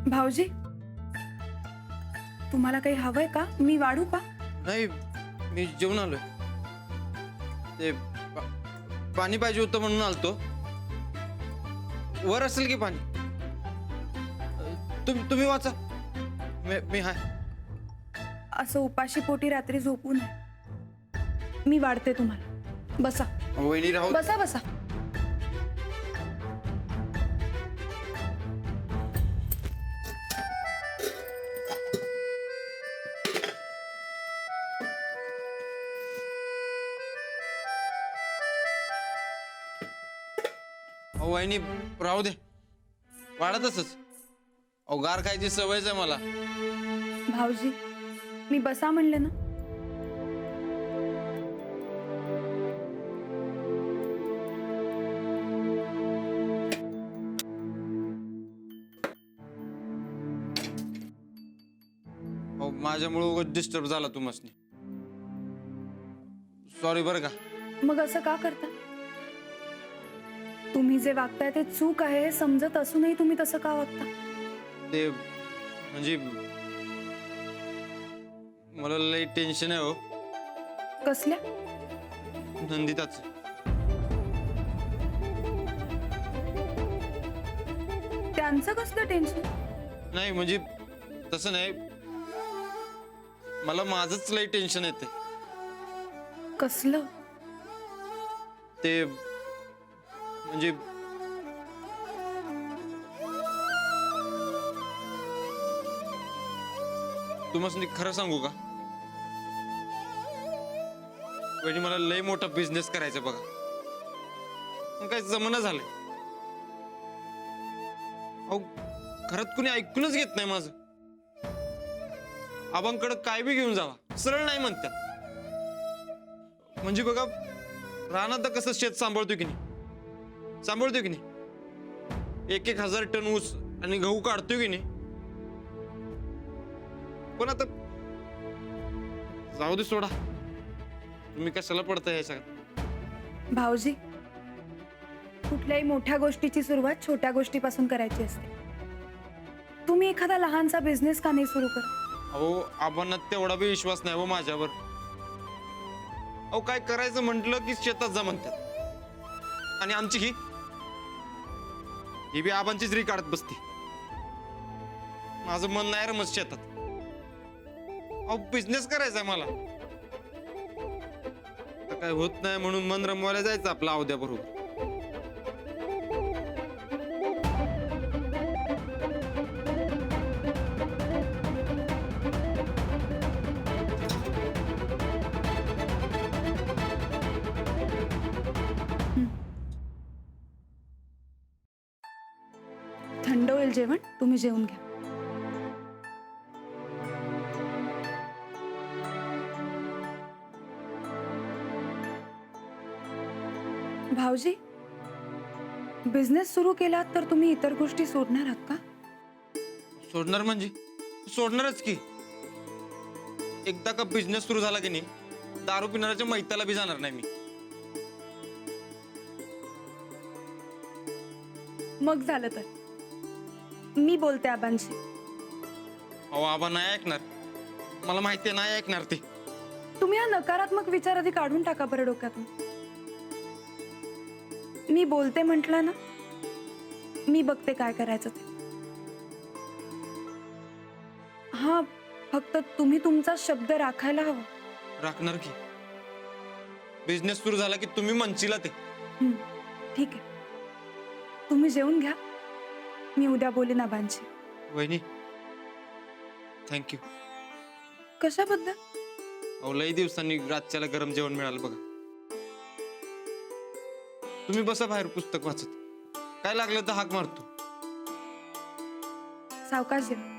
भाऊजी, तुम्हाला काही हवंय का? मी वाढू का? नाही, मी जेवून आलोय. ते पाणी पाहिजे होतं म्हणून आलतो. वर असेल की पाणी. तुम्ही वाचा. मी हाय. असं उपाशी पोटी रात्री झोपू नये. मी वाढते तुम्हाला. बसा. वहिनी राहू. बसा बसा. वहिनी राहू दे. वाढतच. गार खायची सवयच आहे मला. भाऊजी, मी बसा म्हणले ना. माझ्यामुळे उगाच डिस्टर्ब झाला तुम्हाला. सॉरी बरं का. मग असं का करता? तुम्ही जे वागताय ते चूक आहे हे समजत असूनही तुम्ही तसं का वागता? ते म्हणजे मला लई टेन्शन आहे हो. कसल्या? नंदिताच. त्यांचं कसलं टेन्शन? नाही म्हणजे तसं नाही. मला माझंच लई टेन्शन येते. कसलं? ते म्हणजे तुम्हाला खरं सांगू का वहिनी, मला लय मोठा बिझनेस करायचा बघा. पण काय जमना झालंय. अहो घरात कुणी ऐकूनच घेत नाही माझं. आबांकडे काय बी घेऊन जावा सरळ नाही म्हणतात. म्हणजे बघा, रानात तर कसं शेत सांभाळतोय की नाही, 1,000 टन ऊस आणि गहू काढतोय की नाही. पण आता जाऊ दे, सोडा. तुम्ही कशाला पडताय या सगळ्यात? भाऊजी, कुठल्याही मोठ्या गोष्टीची सुरुवात छोट्या गोष्टीपासून करायची असते. तुम्ही एखादा लहानसा बिझनेस का नाही सुरू करत? अहो आबांना तेवढा बी विश्वास नाही हो माझ्यावर. अहो काय करायचं म्हटलं की शेतात जा म्हणतात. आणि आमची ही बी आबांचीच री काढत बसते. माझं मन नाही रमत शेतात. अहो बिझनेस करायचा मला. काय होत नाही म्हणून मन रमवायला जायचं आपला अवध्या बरोबर. थंड होईल जेवण, तुम्ही जेवून घ्या. भाऊजी, बिझनेस सुरू केलात तर तुम्ही इतर गोष्टी सोडणार आहात का? सोडणार म्हणजे सोडणारच की. एकदा का बिझनेस सुरू झाला की नाही, दारू पिणाऱ्याच्या मैताला बी जाणार नाही मी. मग झालं तर मी बोलते आबांशी. अहो आबा नाही ऐकणार. मला माहितीये नाही ऐकणार ते. तुम्ही हा नकारात्मक विचार आधी काढून टाका बरं डोक्यातून. मी बोलते म्हटलं ना, मी बघते काय करायचं ते. हा, फक्त तुम्ही तुमचा शब्द राखायला हवा. राखणार की. बिझनेस सुरू झाला की तुम्ही म्हणशीला ते. ठीक आहे, तुम्ही जेवून घ्या. मी उद्या बोलीन आबांशी. वहिनी थँक्यू. कशाबद्दल? अहो लई दिवसांनी रातच्याला गरम जेवण मिळालं बघा. तुम्ही बसा बाहेर पुस्तक वाचत. काय लागलं तर हाक मारतो. सावकाश जेवा.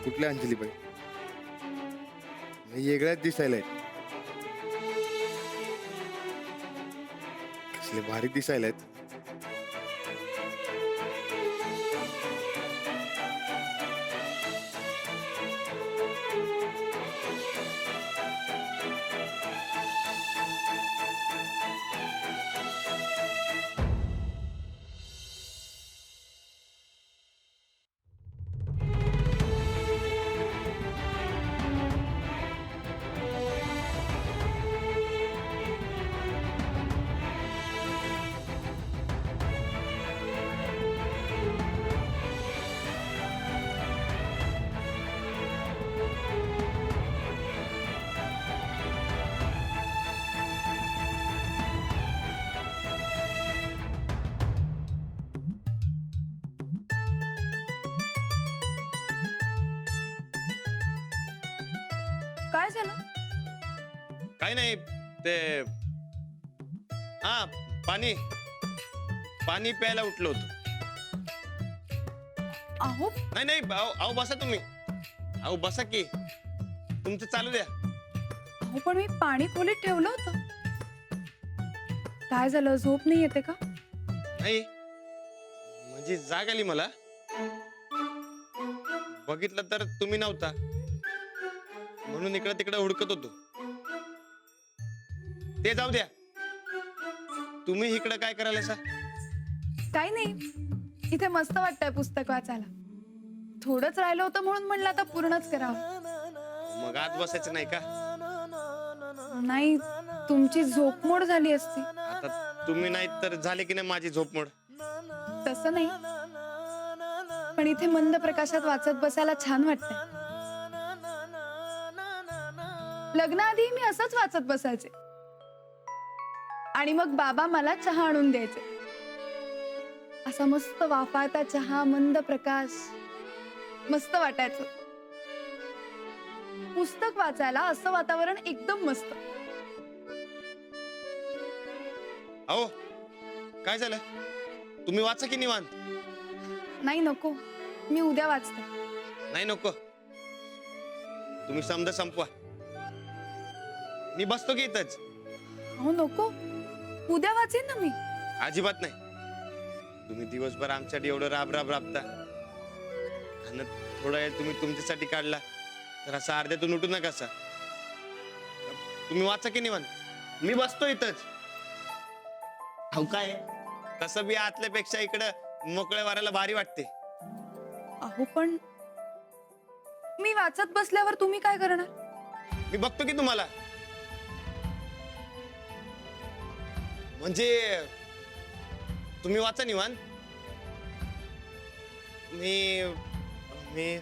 कुठल्या अंजलीबाई? वेगळ्याच दिसायला आहेत. कसले भारी दिसायला आहेत. काय झालं? काय नाही ते हा पाणी पाणी प्यायला उठलो होतो. अहो नाही नाही अहो बसा तुम्ही. अहो बसा की तुमचं चालू द्या. अहो पण मी पाणी खोलीत ठेवलं होतं. काय झालं, झोप नाही येते का? नाही म्हणजे जाग आली मला. बघितलं तर तुम्ही नव्हता म्हणून इकडे तिकडे हुडकत होतो. ते जाऊ द्या. तुम्ही इकडे काय करायला सा? काही नाही, इथे मस्त वाटतंय पुस्तक वाचायला. थोडंच राहिलं होतं म्हणून म्हणलं आता पूर्णच करावं. मग आत बसायचं नाही का? नाही, तुमची झोपमोड झाली असती. आता तुम्ही नाही तर झाले की नाही माझी झोपमोड? तसं नाही, पण इथे मंद प्रकाशात वाचत बसायला छान वाटतंय. लग्नाआधी मी असंच वाचत बसायचे आणि मग बाबा मला चहा आणून द्यायचे. असा मस्त वाफाळता चहा, मंद प्रकाश, मस्त वाटायचं. पुस्तक वाचायला असं वातावरण एकदम मस्त. अहो काय झालं? तुम्ही वाचा की निवांत. नाही नको, मी उद्या वाचते. नाही नको, तुम्ही समजा संपवा. मी बसतो की इथंच. हो नको, उद्या वाचेन ना मी. अजिबात नाही. तुम्ही दिवसभर आमच्यासाठी एवढं राब राबता आणि थोडा वेळ तुम्ही तुमच्यासाठी काढला तर असं अर्ध्यातून उठू नका. असा तुम्ही वाचा की निवांत. मी बसतो इथंच. अहो काय तसं बी आतल्यापेक्षा इकडं मोकळ्या वाऱ्याला भारी वाटते. अहो पण मी वाचत बसल्यावर तुम्ही काय करणार? मी बघतो की तुम्हाला. म्हणजे तुम्ही वाचा निवांत. मी मी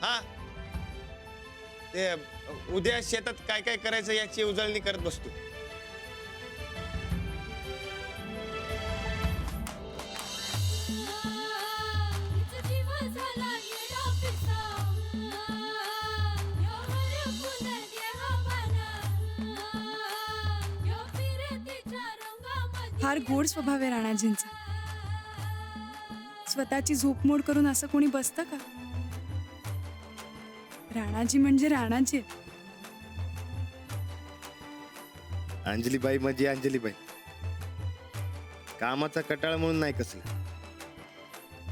हा ते उद्या शेतात काय काय करायचं याची उजळणी करत बसतो. फार गोड स्वभाव आहे राणाजींचा. स्वतःची झोपमोड करून असं कोणी बसतं का? राणाजी म्हणजे राणाजी. अंजलीबाई म्हणजे अंजलीबाई. कामाचा कटाळ म्हणून नाही कसलं.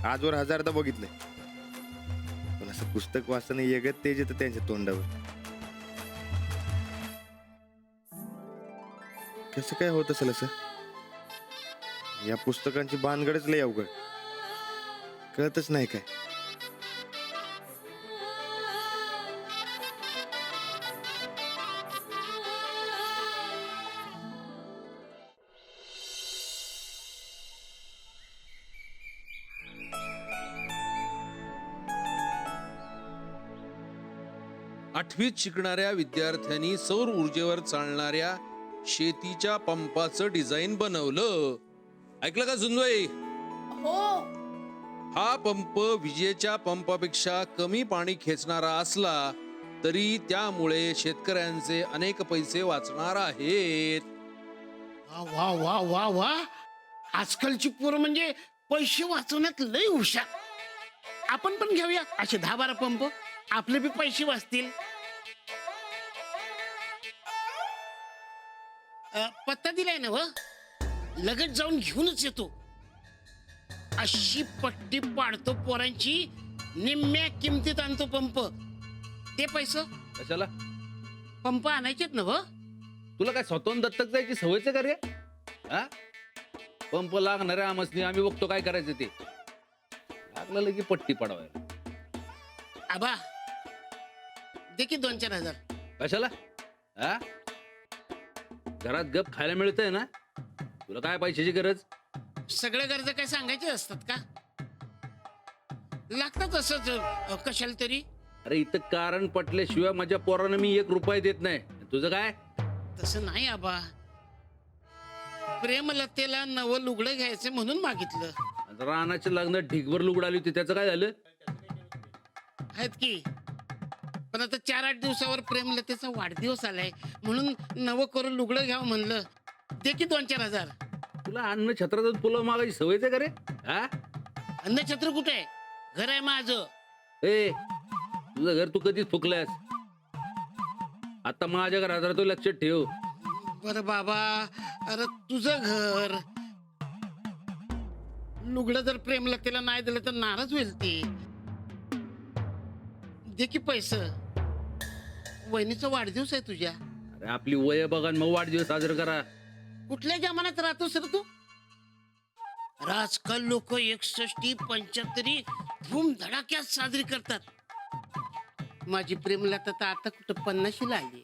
आजवर हजारदा बघितलंय, पण असं पुस्तक वाचताना येगत तेज येतं त्यांच्या तोंडावर. कसं काय होत असेल असं? या पुस्तकांची भानगडच लय अवघड, कळतच नाही काय. आठवीत शिकणाऱ्या विद्यार्थ्यांनी सौर ऊर्जेवर चालणाऱ्या शेतीच्या पंपाचं डिझाईन बनवलं. ऐकलं का झुंजबाई? हो. हा पंप विजेच्या पंपापेक्षा कमी पाणी खेचणारा असला तरी त्यामुळे शेतकऱ्यांचे अनेक पैसे वाचणार आहेत. वा वा वा वा वा, आजकालची पोरं म्हणजे पैसे वाचवण्यात लय हुशार. आपण पण घेऊया असे 10-12 पंप. आपले बी पैसे वाचतील. पत्ता दिलाय ना व, लगेच जाऊन घेऊनच येतो. अशी पट्टी पाडतो पोरांची, निम्म्या किमतीत आणतो पंप. ते पैसे कशाला? पंप आणायचेत ना व. तुला काय स्वतःहून दत्तक जायची सवयच का रे? हा? पंप लागणाऱ्या आमसनी आम्ही बघतो काय करायचं ते. लागलं की पट्टी पडवायला. आबा दे की 2-4 हजार. कशाला? हा? घरात गप खायला मिळतंय ना, तुला काय पैशाची गरज? सगळ्या गरजा काय सांगायचे असतात का? लागतात असंच कशाला तरी. अरे इथं कारण पटल्याशिवाय माझ्या पोरानं मी 1 रुपया देत नाही. तुझं काय? तसं नाही आबा, प्रेमलतेला नवं लुगडं घ्यायचं म्हणून मागितलं. रानाच्या लग्नात ढिगभर लुगड आली होती, त्याचं काय झालं? आहेत की, पण आता 4-8 दिवसावर प्रेमलतेचा वाढदिवस आलाय म्हणून नवं करून लुगडं घ्यावं म्हणलं. दे की 2-4 हजार. तुला अन्न छत्रातून पुलाव मागायची सवयच आहे का रे? हा? अन्नछत्र कुठे आहे? घर आहे माझं. ए, तुझं घर तू कधीच फुकलास. आता माझ्या घरात राहतो, लक्षात ठेव. बरं बाबा, अरे तुझं घर. लुगडं जर प्रेमलतेला नाही दिलं तर नाराज होईल ती. दे की पैसे. वहिनीचा वाढदिवस आहे तुझ्या. अरे आपली वय बघा आणि मग वाढदिवस साजरा करा. कुठल्या जमान्यात राहतोस रे तू? आजकाल लोक 61, 75 धूम धडाक्यात साजरी करतात. माझी प्रेमलता तर आता कुठं 50ला आली.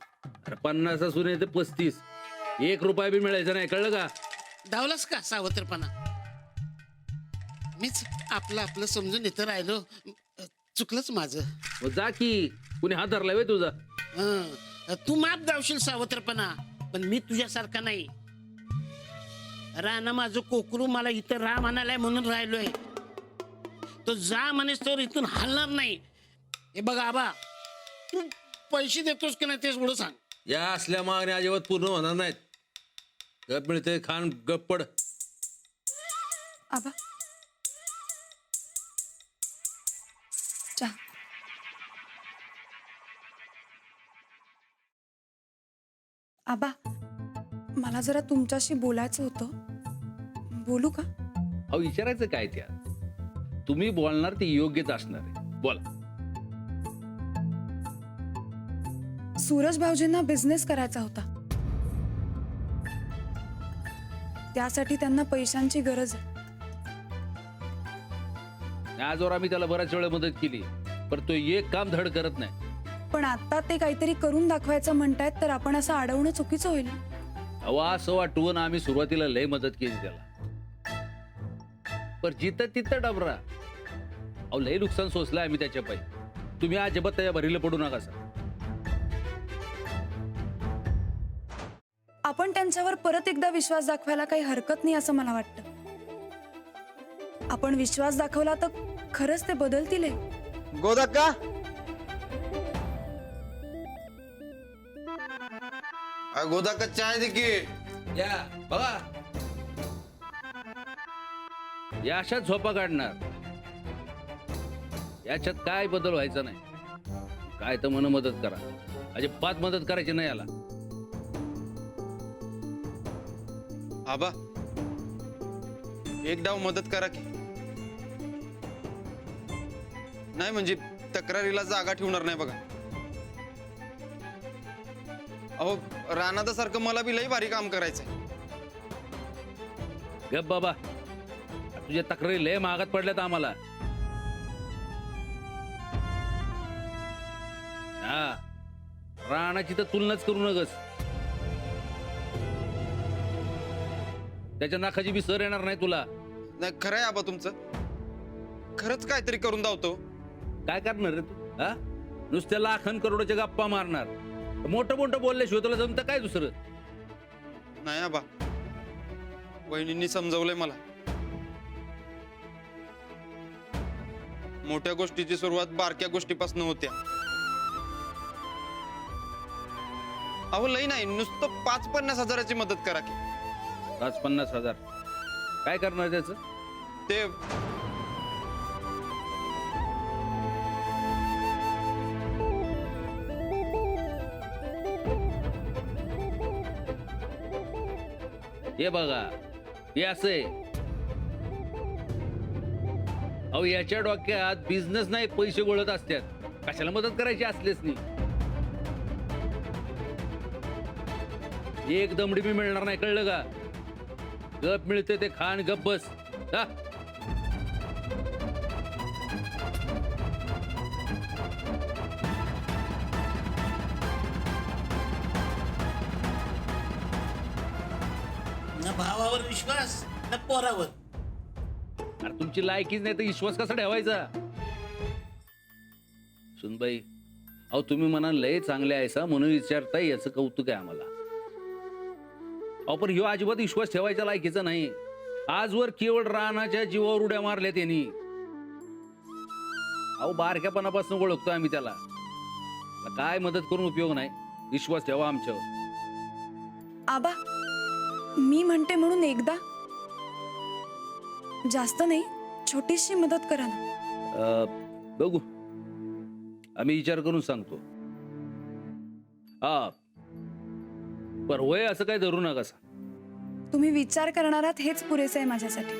अरे 50 असून येते 35. 1 रुपया बी मिळायचा नाही, कळलं का? धावलास का सावत्रपणा? मीच आपलं समजून इथं राहिलो. चुकलंच माझं. मग जा की, कुणी हात धरला वे तुझा? तू माप धावशील सावत्रपणा, पण मी तुझ्यासारखा नाही. राणा माझं कोकरू मला इथं राम म्हणालाय म्हणून राहिलोय. तो जा म्हणेस तर इथून हलणार नाही. हे बघ आबा, तू पैसे देतोस की नाही तेच एवढं सांग. या असल्या मागण्या अजिबात पूर्ण होणार नाहीत. गप मिळते खान गप पड. आबा चहा. आबा, मला जरा तुमच्याशी बोलायचं होतं. बोलू का? अहो विचारायचं काय त्यात? तुम्ही बोलणार ते योग्यच असणार आहे. बोला. सूरज भाऊजींना बिझनेस करायचा होता. त्यासाठी त्यांना पैशांची गरज आहे. आजवर आम्ही त्याला बऱ्याच वेळा मदत केली, पण तो एक काम धड करत नाही. पण आता ते काहीतरी करून दाखवायचं म्हणतायत, तर आपण असं अडवणं चुकीचं होईल. अहो असं वाटवून आम्ही सुरुवातीला लय मदत केली त्याला, पण जिथं तिथं डबरा. अहो लय नुकसान सोसलंय आम्ही त्याच्या पायी. तुम्ही अजिबात त्याच्या भरीला पडू नका सर. आपण त्यांच्यावर परत एकदा विश्वास दाखवायला काही हरकत नाही असं मला वाटतं. आपण विश्वास दाखवला तर खरंच ते बदलतील. गोदाक्का, गोदाक्का चाय दे की. या बघा, या अशाच झोपा काढणार. याच्यात काय बदल व्हायचा नाही. काय तर म्हणून मदत करा, अजिबात मदत करायची नाही याला. आबा, एक डाव मदत करा की. नाही म्हणजे तक्रारीला जागा ठेवणार नाही बघा. अहो रानादासारखं मला बी लई भारी काम करायचंय. गप बाबा, तुझ्या तक्रारी लय महागात पडल्यात आम्हाला. हा, रानाची तर तुलनाच करू नकस. त्याच्या नाकाची बी सर येणार नाही तुला. नाही खरं आहे आबा तुमचं. खरंच काहीतरी करून धावतो. काय करणार रे तू? हा, नुसत्या लाखन करोडच्या गप्पा मारणार. मोठं मोठं बोलल्याशिवाय तुला जमतं काय दुसरं? नाही आबा, वहिनींनी समजवलंय मला. मोठ्या गोष्टीची सुरुवात बारक्या गोष्टीपासून होत्या. अहो लई नाही, नुसतं 5-50 हजाराची मदत करा की. 50 हजार काय करणार त्याचं? ते हे बघा, हे असं आहे. अहो याच्या डोक्यात बिझनेस नाही, पैसे गोळत असतात. कशाला मदत करायची असलेच नाही. एक दमडी मी मिळणार नाही, कळलं का? गप मिळते ते खाण, गप बस. जा. ना भावावर विश्वास ना पोरावर. अरे तुमची लायकीच नाही तर विश्वास कसा ठेवायचा? सुनबाई, अहो तुम्ही म्हणा लय चांगले आहे सा म्हणून विचारताय, याचं कौतुक आहे आम्हाला. अहो पण ह्यो अजिबात विश्वास ठेवायचा लायकीचा नाही. आजवर केवळ रानाच्या जीवावर उड्या मारल्या त्यांनी. अहो बारक्यापणापासून ओळखतो आम्ही त्याला. काय मदत करून उपयोग नाही. विश्वास ठेवा आमच्यावर. आबा, मी म्हणते म्हणून एकदा, जास्त नाही, छोटीशी मदत करा ना. बघू, आम्ही विचार करून सांगतो. हा पर होय असं काय धरू नका. तुम्ही विचार करणार आहात हेच पुरेसे आहे माझ्यासाठी.